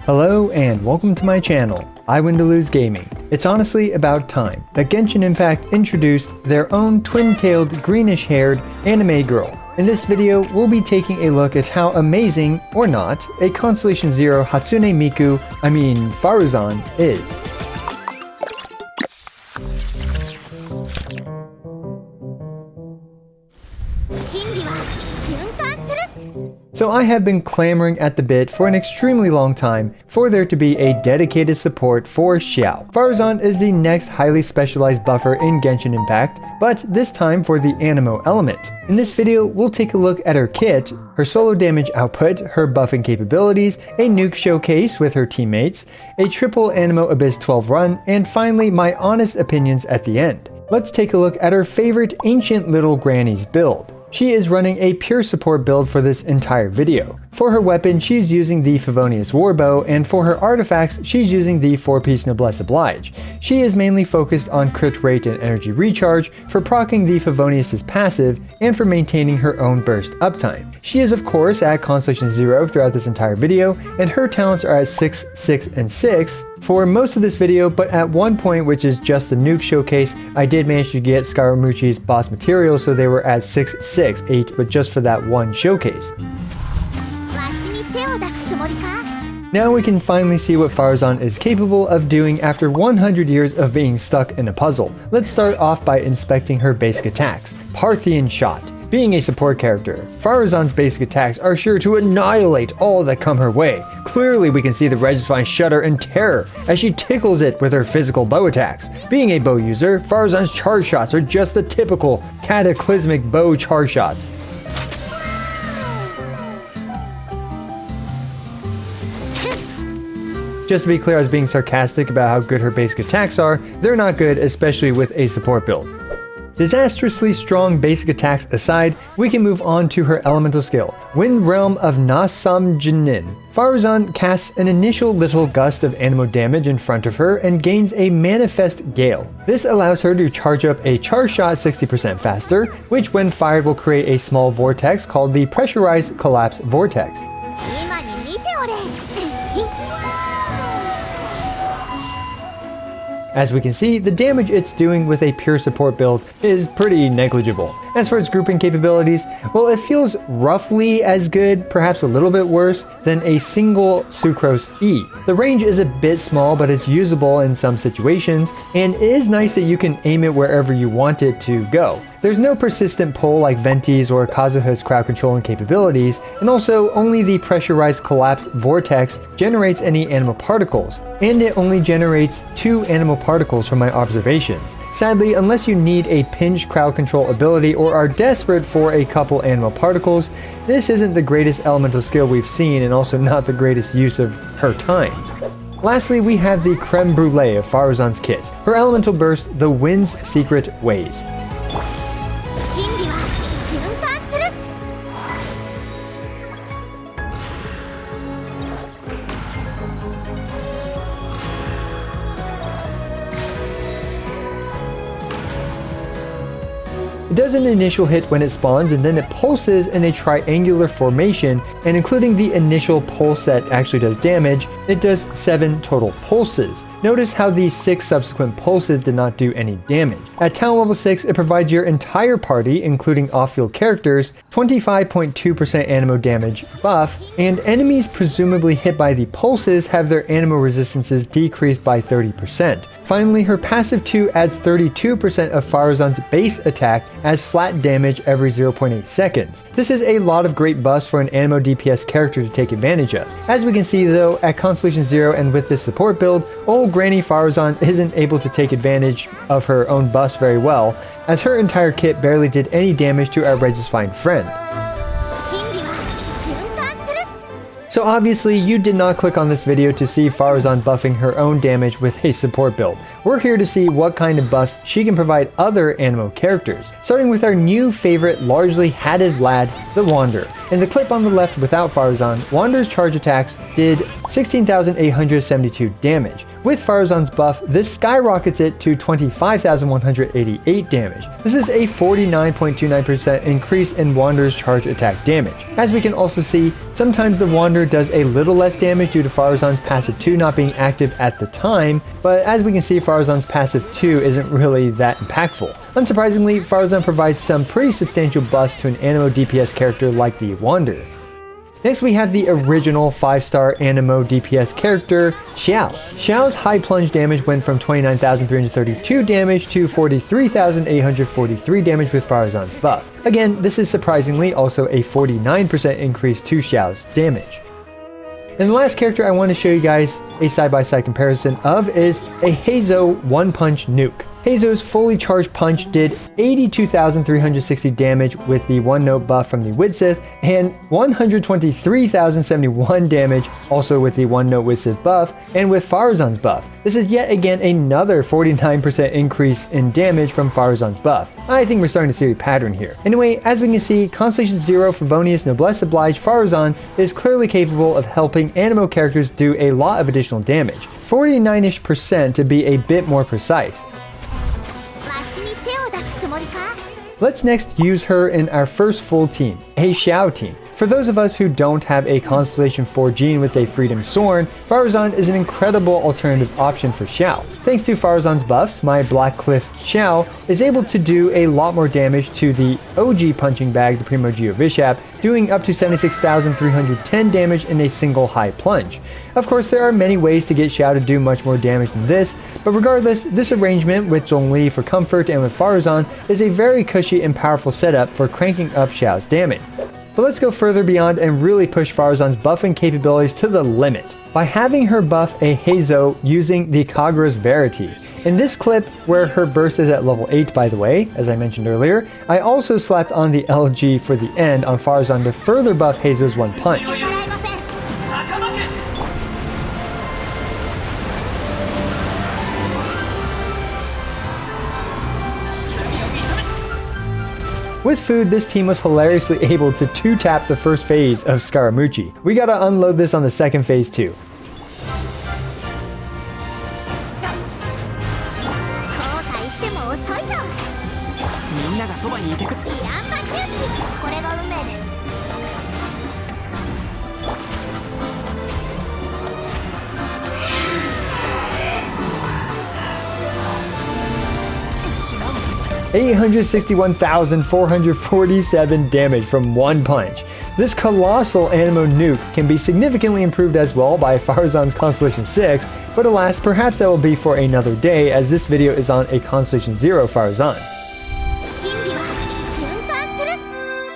Hello and welcome to my channel, iWinToLose Gaming. It's honestly about time that Genshin Impact introduced their own twin-tailed greenish-haired anime girl. In this video, we'll be taking a look at how amazing, or not, a Constellation Zero Hatsune Miku, Faruzan, is. So I have been clamoring at the bit for an extremely long time for there to be a dedicated support for Xiao. Faruzan is the next highly specialized buffer in Genshin Impact, but this time for the Anemo element. In this video, we'll take a look at her kit, her solo damage output, her buffing capabilities, a Nuke showcase with her teammates, a triple Anemo Abyss 12 run, and finally my honest opinions at the end. Let's take a look at her favorite ancient little granny's build. She is running a pure support build for this entire video. For her weapon, she's using the Favonius Warbow, and for her artifacts, she's using the 4-piece Noblesse Oblige. She is mainly focused on crit rate and energy recharge, for proccing the Favonius' passive, and for maintaining her own burst uptime. She is of course at Constellation 0 throughout this entire video, and her talents are at 6, 6, and 6 for most of this video, but at one point, which is just the Nuke showcase, I did manage to get Skyramuchi's boss materials, so they were at 6, 6, 8, but just for that one showcase. Now we can finally see what Faruzan is capable of doing after 100 years of being stuck in a puzzle. Let's start off by inspecting her basic attacks. Parthian Shot. Being a support character, Faruzan's basic attacks are sure to annihilate all that come her way. Clearly we can see the Regicide shudder in terror as she tickles it with her physical bow attacks. Being a bow user, Faruzan's charge shots are just the typical cataclysmic bow charge shots. Just to be clear, I was being sarcastic about how good her basic attacks are. They're not good, especially with a support build. Disastrously strong basic attacks aside, we can move on to her elemental skill, Wind Realm of Nasamjinin. Faruzan casts an initial little gust of Anemo damage in front of her and gains a Manifest Gale. This allows her to charge up a charge shot 60% faster, which when fired will create a small vortex called the Pressurized Collapse Vortex. As we can see, the damage it's doing with a pure support build is pretty negligible. As for its grouping capabilities, well, it feels roughly as good, perhaps a little bit worse, than a single Sucrose E. The range is a bit small, but it's usable in some situations, and it is nice that you can aim it wherever you want it to go. There's no persistent pull like Venti's or Kazuha's crowd controlling capabilities, and also only the Pressurized Collapse Vortex generates any Anemo particles, and it only generates 2 Anemo particles from my observations. Sadly, unless you need a pinch crowd control ability or are desperate for a couple Anemo particles, this isn't the greatest elemental skill we've seen and also not the greatest use of her time. Lastly, we have the creme brulee of Faruzan's kit, her elemental burst, the Wind's Secret Ways. It does an initial hit when it spawns, and then it pulses in a triangular formation, and including the initial pulse that actually does damage, it does 7 total pulses. Notice how the 6 subsequent pulses did not do any damage. At talent level 6, it provides your entire party, including off-field characters, 25.2% Anemo damage buff, and enemies presumably hit by the pulses have their Anemo resistances decreased by 30%. Finally, her passive 2 adds 32% of Faruzan's base attack as flat damage every 0.8 seconds. This is a lot of great buffs for an Anemo DPS character to take advantage of. As we can see though, at Constellation 0 and with this support build, old Granny Faruzan isn't able to take advantage of her own buffs very well, as her entire kit barely did any damage to our Regicide friend. So obviously you did not click on this video to see Faruzan buffing her own damage with a support build. we're here to see what kind of buffs she can provide other Anemo characters, starting with our new favorite largely hatted lad, the Wanderer. In the clip on the left without Faruzan, Wanderer's charge attacks did 16,872 damage. With Faruzan's buff, this skyrockets it to 25,188 damage. This is a 49.29% increase in Wanderer's charge attack damage. As we can also see, sometimes the Wanderer does a little less damage due to Faruzan's passive 2 not being active at the time, but as we can see, Faruzan's passive 2 isn't really that impactful. Unsurprisingly, Faruzan provides some pretty substantial buffs to an Anemo DPS character like the Wanderer. Next we have the original 5-star Anemo DPS character, Xiao. Xiao's high plunge damage went from 29,332 damage to 43,843 damage with Faruzan's buff. Again, this is surprisingly also a 49% increase to Xiao's damage. And the last character I want to show you guys a side-by-side comparison of is a Heizo one-punch Nuke. Heizo's fully charged punch did 82,360 damage with the one-note buff from the Widsith, and 123,071 damage also with the one-note Widsith buff, and with Faruzan's buff. This is yet again another 49% increase in damage from Faruzan's buff. I think we're starting to see a pattern here. Anyway, as we can see, Constellation 0 Favonius Noblesse Oblige Faruzan is clearly capable of helping Anemo characters do a lot of additional damage. 49-ish% to be a bit more precise. Let's next use her in our first full team, a Xiao team. For those of us who don't have a Constellation 4 gene with a Freedom Sword, Faruzan is an incredible alternative option for Xiao. Thanks to Faruzan's buffs, my Black Cliff Xiao is able to do a lot more damage to the OG punching bag, the Primo Geo Vishap, doing up to 76,310 damage in a single high plunge. Of course, there are many ways to get Xiao to do much more damage than this, but regardless, this arrangement with Zhongli for comfort and with Faruzan is a very cushy and powerful setup for cranking up Xiao's damage. But let's go further beyond and really push Faruzan's buffing capabilities to the limit by having her buff a Heizo using the Kagura's Verity. In this clip, where her burst is at level 8 by the way, as I mentioned earlier, I also slapped on the LG for the end on Faruzan to further buff Heizo's one punch. With food, this team was hilariously able to 2-tap the first phase of Scaramucci. We gotta unload this on the second phase too. $861,447 damage from one punch. This colossal Anemo Nuke can be significantly improved as well by Faruzan's Constellation 6, but alas, perhaps that will be for another day as this video is on a Constellation 0 Faruzan.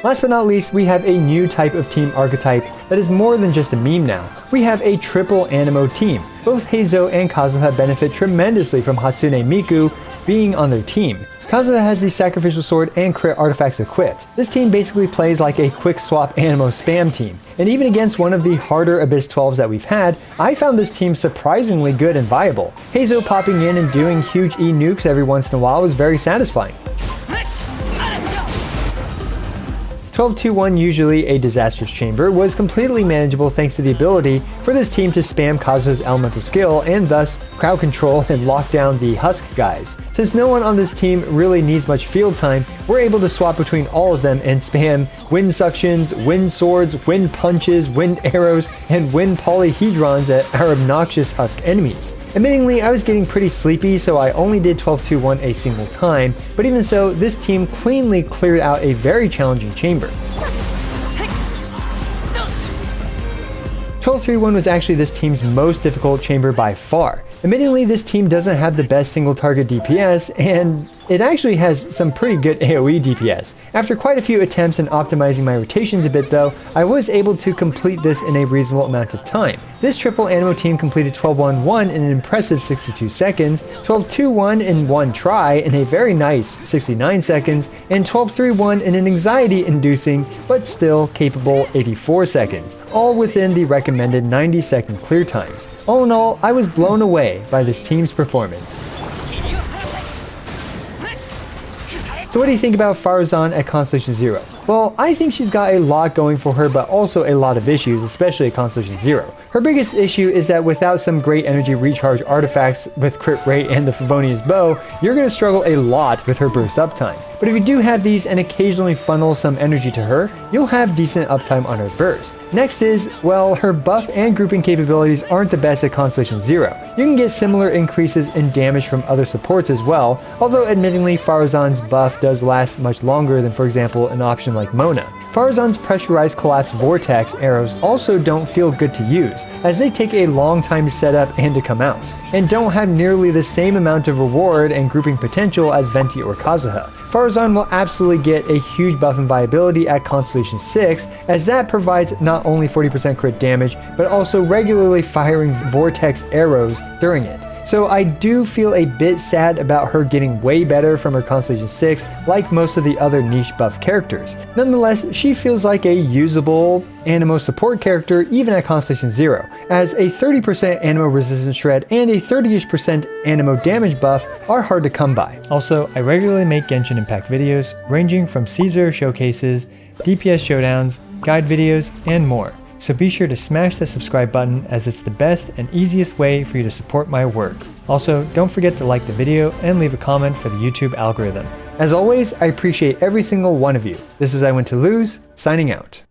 Last but not least, we have a new type of team archetype that is more than just a meme now. We have a triple Anemo team. Both Heizo and Kazuha benefit tremendously from Hatsune Miku being on their team. Kazuha has the Sacrificial Sword and Crit artifacts equipped. This team basically plays like a quick swap Anemo spam team. And even against one of the harder Abyss 12s that we've had, I found this team surprisingly good and viable. Heizo popping in and doing huge E-nukes every once in a while was very satisfying. 12-2-1, usually a disastrous chamber, was completely manageable thanks to the ability for this team to spam Kazuha's elemental skill and thus crowd control and lock down the Husk guys. Since no one on this team really needs much field time, we're able to swap between all of them and spam wind suctions, wind swords, wind punches, wind arrows, and wind polyhedrons at our obnoxious Husk enemies. Admittingly, I was getting pretty sleepy, so I only did 12-2-1 a single time, but even so, this team cleanly cleared out a very challenging chamber. 12-3-1 was actually this team's most difficult chamber by far. Admittingly, this team doesn't have the best single target DPS, and it actually has some pretty good AoE DPS. After quite a few attempts and optimizing my rotations a bit though, I was able to complete this in a reasonable amount of time. This triple Anemo team completed 12-1-1 in an impressive 62 seconds, 12-2-1 in one try in a very nice 69 seconds, and 12-3-1 in an anxiety-inducing but still capable 84 seconds, all within the recommended 90-second clear times. All in all, I was blown away by this team's performance. So what do you think about Faruzan at Constellation 0? Well, I think she's got a lot going for her, but also a lot of issues, especially at Constellation 0. Her biggest issue is that without some great energy recharge artifacts with crit rate and the Favonius bow, you're going to struggle a lot with her burst uptime. But if you do have these and occasionally funnel some energy to her, you'll have decent uptime on her burst. Next is, well, her buff and grouping capabilities aren't the best at Constellation 0. You can get similar increases in damage from other supports as well, although admittingly Faruzan's buff does last much longer than, for example, an option like Mona. Faruzan's pressurized collapse vortex arrows also don't feel good to use, as they take a long time to set up and to come out, and don't have nearly the same amount of reward and grouping potential as Venti or Kazuha. Faruzan will absolutely get a huge buff in viability at Constellation 6, as that provides not only 40% crit damage, but also regularly firing vortex arrows during it. So I do feel a bit sad about her getting way better from her Constellation 6, like most of the other niche buff characters. Nonetheless, she feels like a usable Anemo support character even at Constellation 0, as a 30% Anemo resistance shred and a 30ish% Anemo damage buff are hard to come by. Also, I regularly make Genshin Impact videos ranging from Caesar showcases, DPS showdowns, guide videos, and more. So be sure to smash the subscribe button, as it's the best and easiest way for you to support my work. Also, don't forget to like the video and leave a comment for the YouTube algorithm. As always, I appreciate every single one of you. This is I Win to Lose, signing out.